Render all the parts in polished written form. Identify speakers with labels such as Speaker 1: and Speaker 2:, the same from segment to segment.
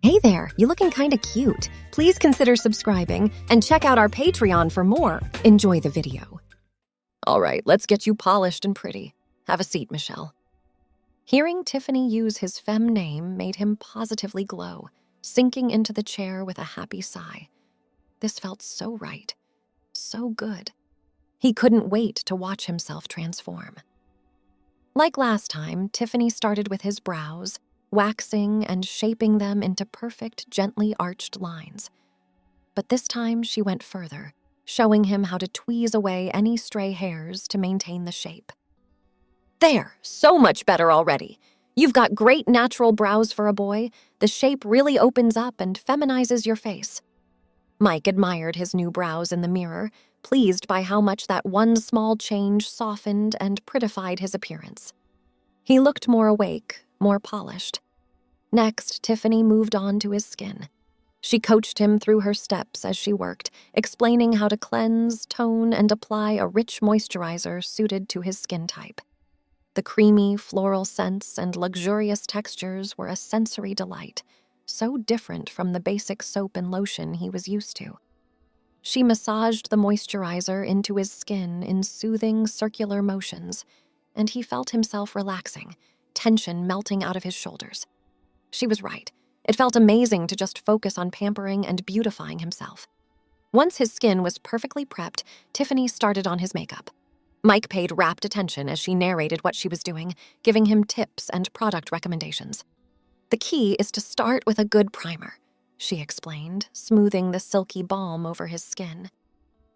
Speaker 1: Hey there, you looking kinda cute. Please consider subscribing and check out our Patreon for more. Enjoy the video. All right, let's get you polished and pretty. Have a seat, Michelle. Hearing Tiffany use his femme name made him positively glow, sinking into the chair with a happy sigh. This felt so right, so good. He couldn't wait to watch himself transform. Like last time, Tiffany started with his brows, waxing and shaping them into perfect, gently arched lines. But this time she went further, showing him how to tweeze away any stray hairs to maintain the shape. There, so much better already. You've got great natural brows for a boy. The shape really opens up and feminizes your face. Mike admired his new brows in the mirror, pleased by how much that one small change softened and prettified his appearance. He looked more awake, more polished. Next, Tiffany moved on to his skin. She coached him through her steps as she worked, explaining how to cleanse, tone, and apply a rich moisturizer suited to his skin type. The creamy, floral scents and luxurious textures were a sensory delight, so different from the basic soap and lotion he was used to. She massaged the moisturizer into his skin in soothing, circular motions, and he felt himself relaxing, tension melting out of his shoulders. She was right. It felt amazing to just focus on pampering and beautifying himself. Once his skin was perfectly prepped, Tiffany started on his makeup. Mike paid rapt attention as she narrated what she was doing, giving him tips and product recommendations. The key is to start with a good primer, she explained, smoothing the silky balm over his skin.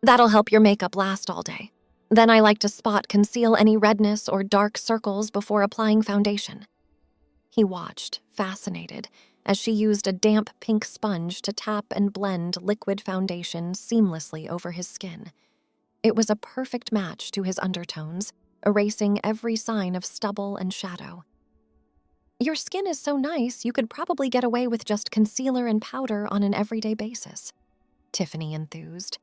Speaker 1: That'll help your makeup last all day. Then I like to spot conceal any redness or dark circles before applying foundation. He watched, fascinated, as she used a damp pink sponge to tap and blend liquid foundation seamlessly over his skin. It was a perfect match to his undertones, erasing every sign of stubble and shadow. Your skin is so nice, you could probably get away with just concealer and powder on an everyday basis, Tiffany enthused.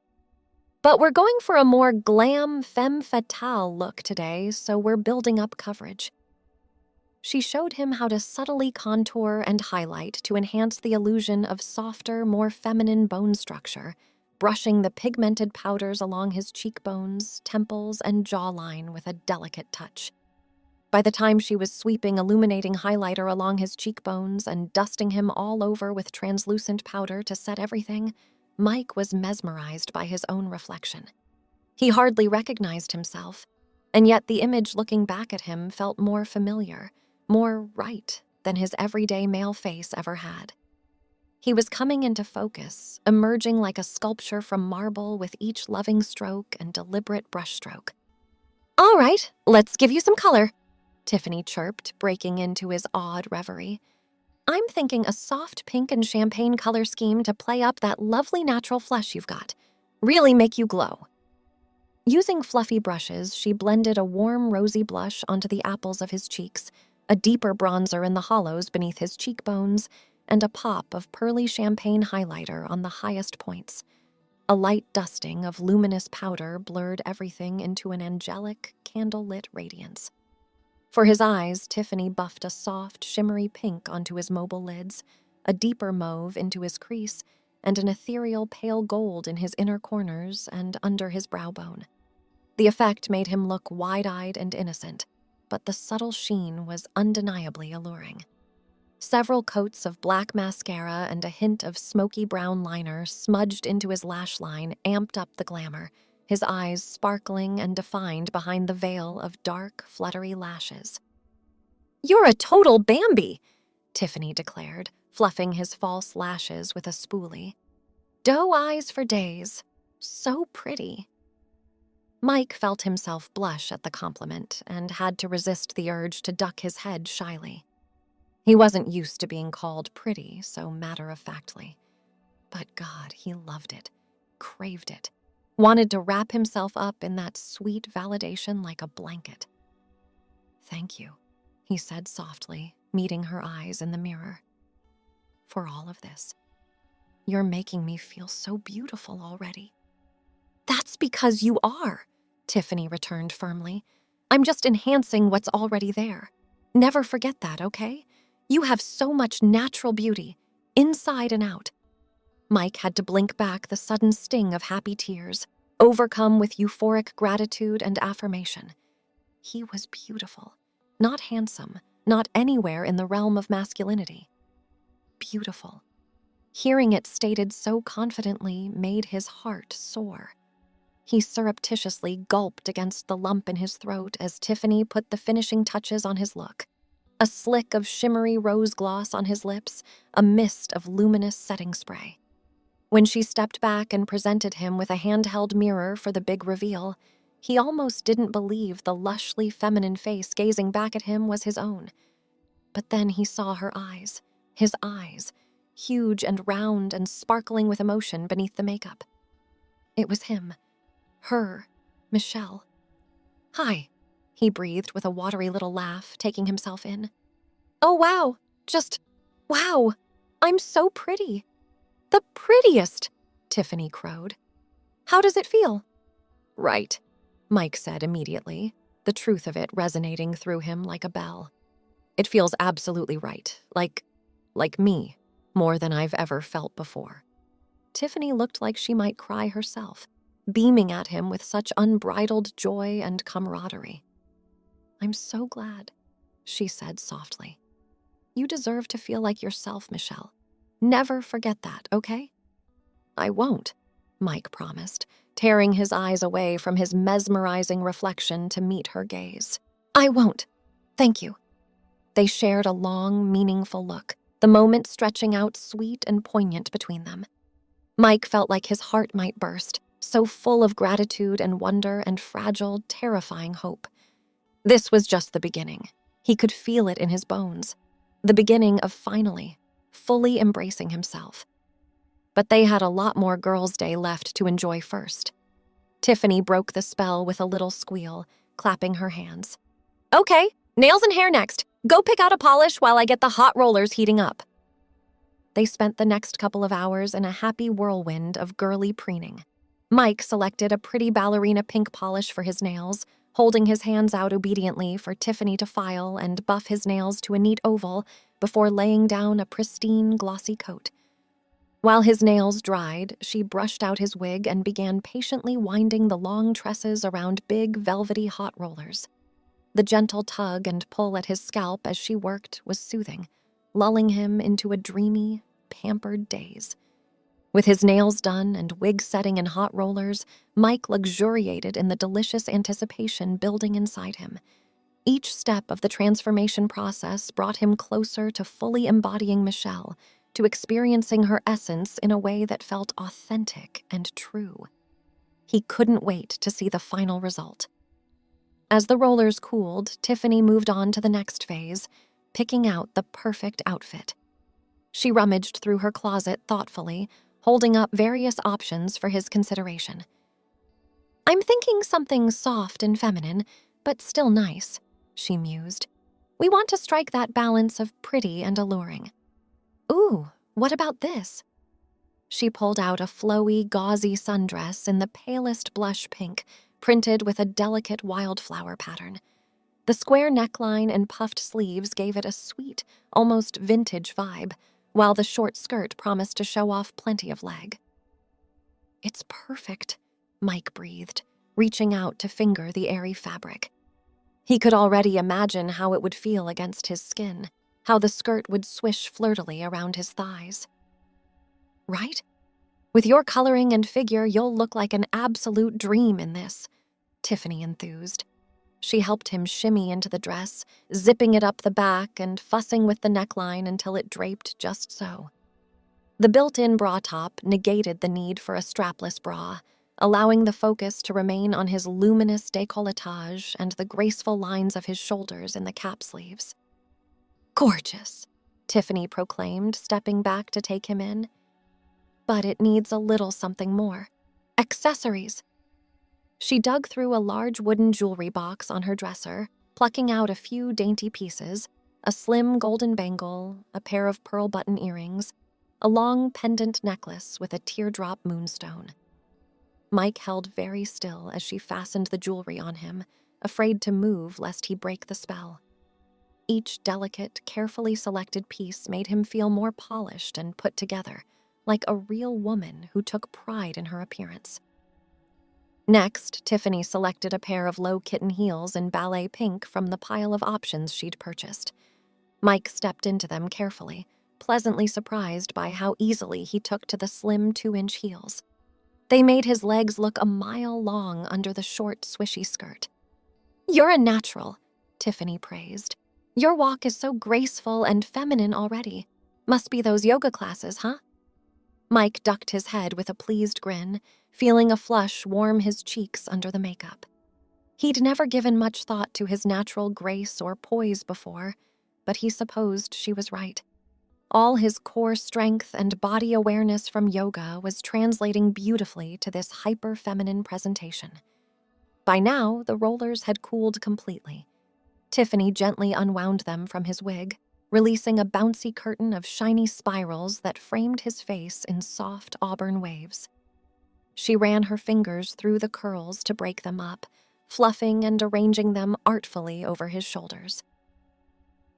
Speaker 1: But we're going for a more glam femme fatale look today, so we're building up coverage. She showed him how to subtly contour and highlight to enhance the illusion of softer, more feminine bone structure, brushing the pigmented powders along his cheekbones, temples, and jawline with a delicate touch. By the time she was sweeping illuminating highlighter along his cheekbones and dusting him all over with translucent powder to set everything, Mike was mesmerized by his own reflection. He hardly recognized himself, and yet the image looking back at him felt more familiar, more right than his everyday male face ever had. He was coming into focus, emerging like a sculpture from marble with each loving stroke and deliberate brushstroke. All right, let's give you some color, Tiffany chirped, breaking into his odd reverie. I'm thinking a soft pink and champagne color scheme to play up that lovely natural flush you've got. Really make you glow. Using fluffy brushes, she blended a warm rosy blush onto the apples of his cheeks, a deeper bronzer in the hollows beneath his cheekbones, and a pop of pearly champagne highlighter on the highest points. A light dusting of luminous powder blurred everything into an angelic, candle-lit radiance. For his eyes, Tiffany buffed a soft, shimmery pink onto his mobile lids, a deeper mauve into his crease, and an ethereal pale gold in his inner corners and under his brow bone. The effect made him look wide-eyed and innocent, but the subtle sheen was undeniably alluring. Several coats of black mascara and a hint of smoky brown liner smudged into his lash line amped up the glamour, his eyes sparkling and defined behind the veil of dark, fluttery lashes. You're a total Bambi, Tiffany declared, fluffing his false lashes with a spoolie. Doe eyes for days. So pretty. Mike felt himself blush at the compliment and had to resist the urge to duck his head shyly. He wasn't used to being called pretty so matter-of-factly. But God, he loved it, craved it, wanted to wrap himself up in that sweet validation like a blanket. Thank you, he said softly, meeting her eyes in the mirror. For all of this. You're making me feel so beautiful already. That's because you are, Tiffany returned firmly. I'm just enhancing what's already there. Never forget that, okay? You have so much natural beauty. inside and out. Mike had to blink back the sudden sting of happy tears, overcome with euphoric gratitude and affirmation. He was beautiful, not handsome, not anywhere in the realm of masculinity. Beautiful. Hearing it stated so confidently made his heart soar. He surreptitiously gulped against the lump in his throat as Tiffany put the finishing touches on his look. A slick of shimmery rose gloss on his lips, a mist of luminous setting spray. When she stepped back and presented him with a handheld mirror for the big reveal, he almost didn't believe the lushly feminine face gazing back at him was his own. But then he saw her eyes, his eyes, huge and round and sparkling with emotion beneath the makeup. It was him, her, Michelle. "Hi," he breathed with a watery little laugh, taking himself in. "Oh, wow, wow, I'm so pretty." "The prettiest," Tiffany crowed. "How does it feel?" "Right," Mike said immediately, the truth of it resonating through him like a bell. "It feels absolutely right, like me, more than I've ever felt before." Tiffany looked like she might cry herself, beaming at him with such unbridled joy and camaraderie. "I'm so glad," she said softly. "You deserve to feel like yourself, Michelle. Never forget that, okay?" "I won't," Mike promised, tearing his eyes away from his mesmerizing reflection to meet her gaze. "I won't. Thank you." They shared a long, meaningful look, the moment stretching out sweet and poignant between them. Mike felt like his heart might burst, so full of gratitude and wonder and fragile, terrifying hope. This was just the beginning. He could feel it in his bones. The beginning of finally, fully embracing himself. But they had a lot more Girls' Day left to enjoy first. Tiffany broke the spell with a little squeal, clapping her hands. "Okay, nails and hair next. Go pick out a polish while I get the hot rollers heating up." They spent the next couple of hours in a happy whirlwind of girly preening. Mike selected a pretty ballerina pink polish for his nails, holding his hands out obediently for Tiffany to file and buff his nails to a neat oval before laying down a pristine, glossy coat. While his nails dried, she brushed out his wig and began patiently winding the long tresses around big, velvety hot rollers. The gentle tug and pull at his scalp as she worked was soothing, lulling him into a dreamy, pampered daze. With his nails done and wig setting in hot rollers, Mike luxuriated in the delicious anticipation building inside him. Each step of the transformation process brought him closer to fully embodying Michelle, to experiencing her essence in a way that felt authentic and true. He couldn't wait to see the final result. As the rollers cooled, Tiffany moved on to the next phase, picking out the perfect outfit. She rummaged through her closet thoughtfully, holding up various options for his consideration. "I'm thinking something soft and feminine, but still nice," she mused. "We want to strike that balance of pretty and alluring." "Ooh, what about this?" She pulled out a flowy, gauzy sundress in the palest blush pink, printed with a delicate wildflower pattern. The square neckline and puffed sleeves gave it a sweet, almost vintage vibe, while the short skirt promised to show off plenty of leg. "It's perfect," Mike breathed, reaching out to finger the airy fabric. He could already imagine how it would feel against his skin, how the skirt would swish flirtily around his thighs. "Right? With your coloring and figure, you'll look like an absolute dream in this," Tiffany enthused. She helped him shimmy into the dress, zipping it up the back and fussing with the neckline until it draped just so. The built-in bra top negated the need for a strapless bra, allowing the focus to remain on his luminous décolletage and the graceful lines of his shoulders in the cap sleeves. "Gorgeous," Tiffany proclaimed, stepping back to take him in. "But it needs a little something more. Accessories." She dug through a large wooden jewelry box on her dresser, plucking out a few dainty pieces, a slim golden bangle, a pair of pearl button earrings, a long pendant necklace with a teardrop moonstone. Mike held very still as she fastened the jewelry on him, afraid to move lest he break the spell. Each delicate, carefully selected piece made him feel more polished and put together, like a real woman who took pride in her appearance. Next, Tiffany selected a pair of low kitten heels in ballet pink from the pile of options she'd purchased. Mike stepped into them carefully, pleasantly surprised by how easily he took to the slim 2-inch heels. They made his legs look a mile long under the short, swishy skirt. "You're a natural," Tiffany praised. "Your walk is so graceful and feminine already. Must be those yoga classes, huh?" Mike ducked his head with a pleased grin, feeling a flush warm his cheeks under the makeup. He'd never given much thought to his natural grace or poise before, but he supposed she was right. All his core strength and body awareness from yoga was translating beautifully to this hyper-feminine presentation. By now, the rollers had cooled completely. Tiffany gently unwound them from his wig, releasing a bouncy curtain of shiny spirals that framed his face in soft auburn waves. She ran her fingers through the curls to break them up, fluffing and arranging them artfully over his shoulders.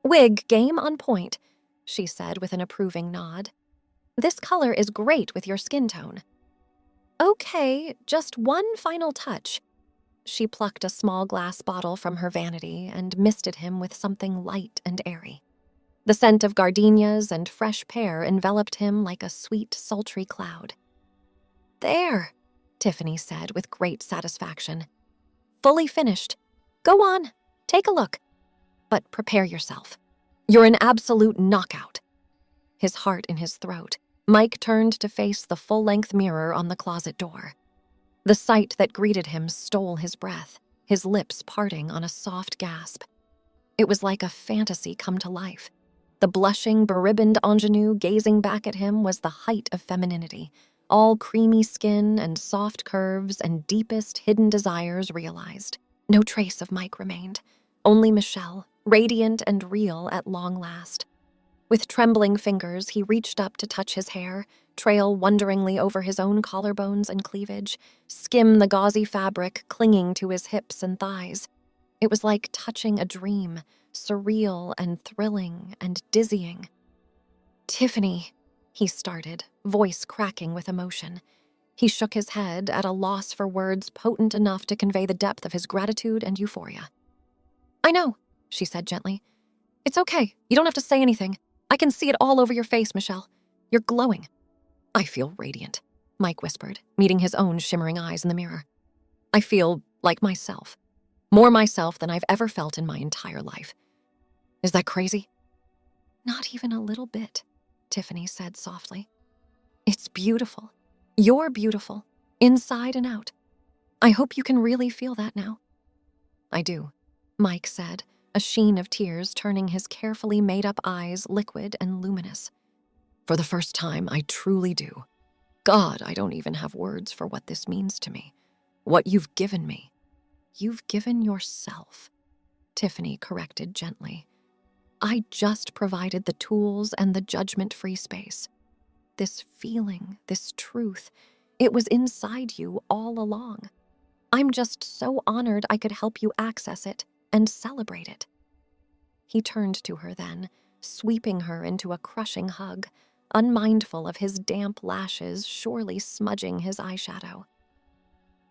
Speaker 1: "Wig game on point," she said with an approving nod. "This color is great with your skin tone." "Okay, just one final touch." She plucked a small glass bottle from her vanity and misted him with something light and airy. The scent of gardenias and fresh pear enveloped him like a sweet, sultry cloud. "There," Tiffany said with great satisfaction. "Fully finished. Go on, take a look. But prepare yourself. You're an absolute knockout." His heart in his throat, Mike turned to face the full-length mirror on the closet door. The sight that greeted him stole his breath, his lips parting on a soft gasp. It was like a fantasy come to life. The blushing, beribboned ingenue gazing back at him was the height of femininity, all creamy skin and soft curves and deepest hidden desires realized. No trace of Mike remained, only Michelle, radiant and real at long last. With trembling fingers, he reached up to touch his hair, trail wonderingly over his own collarbones and cleavage, skim the gauzy fabric clinging to his hips and thighs. It was like touching a dream, surreal and thrilling and dizzying. "Tiffany," he started, voice cracking with emotion. He shook his head, at a loss for words potent enough to convey the depth of his gratitude and euphoria. "I know," she said gently. "It's okay. You don't have to say anything. I can see it all over your face, Michelle. You're glowing." "I feel radiant," Mike whispered, meeting his own shimmering eyes in the mirror. "I feel like myself. More myself than I've ever felt in my entire life. Is that crazy?" "Not even a little bit," Tiffany said softly. "It's beautiful. You're beautiful, inside and out. I hope you can really feel that now." "I do," Mike said, a sheen of tears turning his carefully made-up eyes liquid and luminous. "For the first time, I truly do. God, I don't even have words for what this means to me. What you've given me." "You've given yourself," Tiffany corrected gently. "I just provided the tools and the judgment-free space. This feeling, this truth, it was inside you all along. I'm just so honored I could help you access it and celebrate it." He turned to her then, sweeping her into a crushing hug, unmindful of his damp lashes surely smudging his eyeshadow.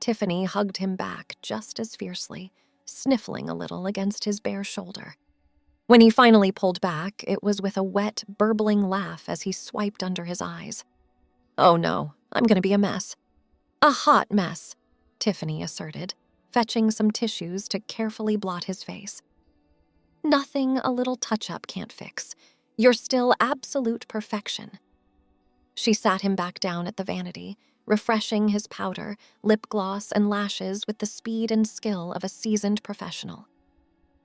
Speaker 1: Tiffany hugged him back just as fiercely, sniffling a little against his bare shoulder. When he finally pulled back, it was with a wet, burbling laugh as he swiped under his eyes. "Oh no, I'm gonna be a mess." "A hot mess," Tiffany asserted, fetching some tissues to carefully blot his face. "Nothing a little touch-up can't fix. You're still absolute perfection." She sat him back down at the vanity, refreshing his powder, lip gloss, and lashes with the speed and skill of a seasoned professional.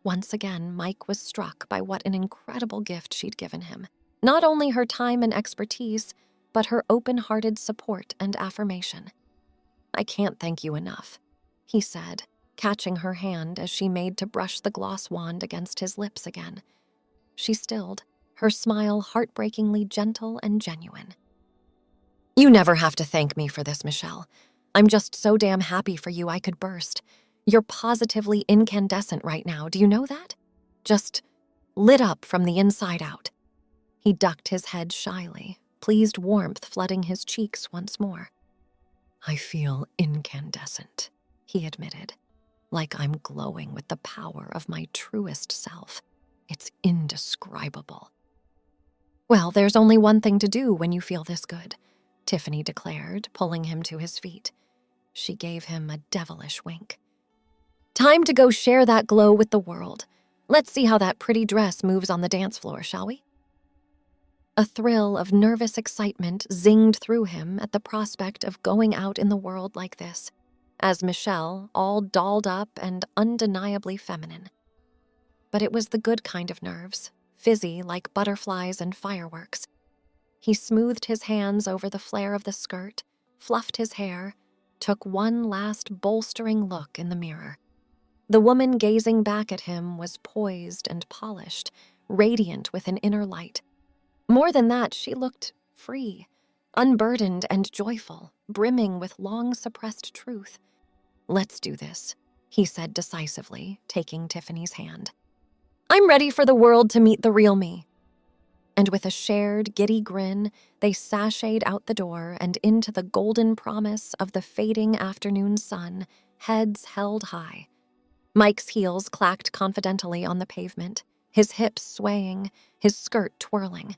Speaker 1: Once again, Mike was struck by what an incredible gift she'd given him. Not only her time and expertise, but her open-hearted support and affirmation. "I can't thank you enough," he said, catching her hand as she made to brush the gloss wand against his lips again. She stilled, her smile heartbreakingly gentle and genuine. "You never have to thank me for this, Michelle. I'm just so damn happy for you I could burst. You're positively incandescent right now, do you know that? Just lit up from the inside out. He ducked his head shyly, pleased warmth flooding his cheeks once more. "I feel incandescent," he admitted, "like I'm glowing with the power of my truest self. It's indescribable." "Well, there's only one thing to do when you feel this good," Tiffany declared, pulling him to his feet. She gave him a devilish wink. "Time to go share that glow with the world. Let's see how that pretty dress moves on the dance floor, shall we?" A thrill of nervous excitement zinged through him at the prospect of going out in the world like this, as Michelle, all dolled up and undeniably feminine. But it was the good kind of nerves, fizzy like butterflies and fireworks. He smoothed his hands over the flare of the skirt, fluffed his hair, took one last bolstering look in the mirror. The woman gazing back at him was poised and polished, radiant with an inner light. More than that, she looked free, unburdened and joyful, brimming with long-suppressed truth. "Let's do this," he said decisively, taking Tiffany's hand. "I'm ready for the world to meet the real me." And with a shared, giddy grin, they sashayed out the door and into the golden promise of the fading afternoon sun, heads held high. Mike's heels clacked confidently on the pavement, his hips swaying, his skirt twirling.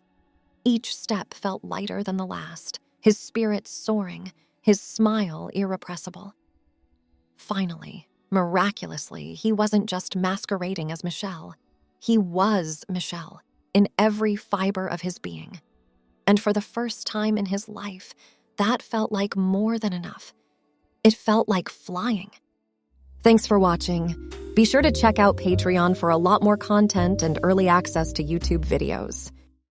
Speaker 1: Each step felt lighter than the last, his spirits soaring, his smile irrepressible. Finally, miraculously, he wasn't just masquerading as Michelle. He was Michelle, in every fiber of his being. And for the first time in his life, that felt like more than enough. It felt like flying. Thanks for watching. Be sure to check out Patreon for a lot more content and early access to YouTube videos.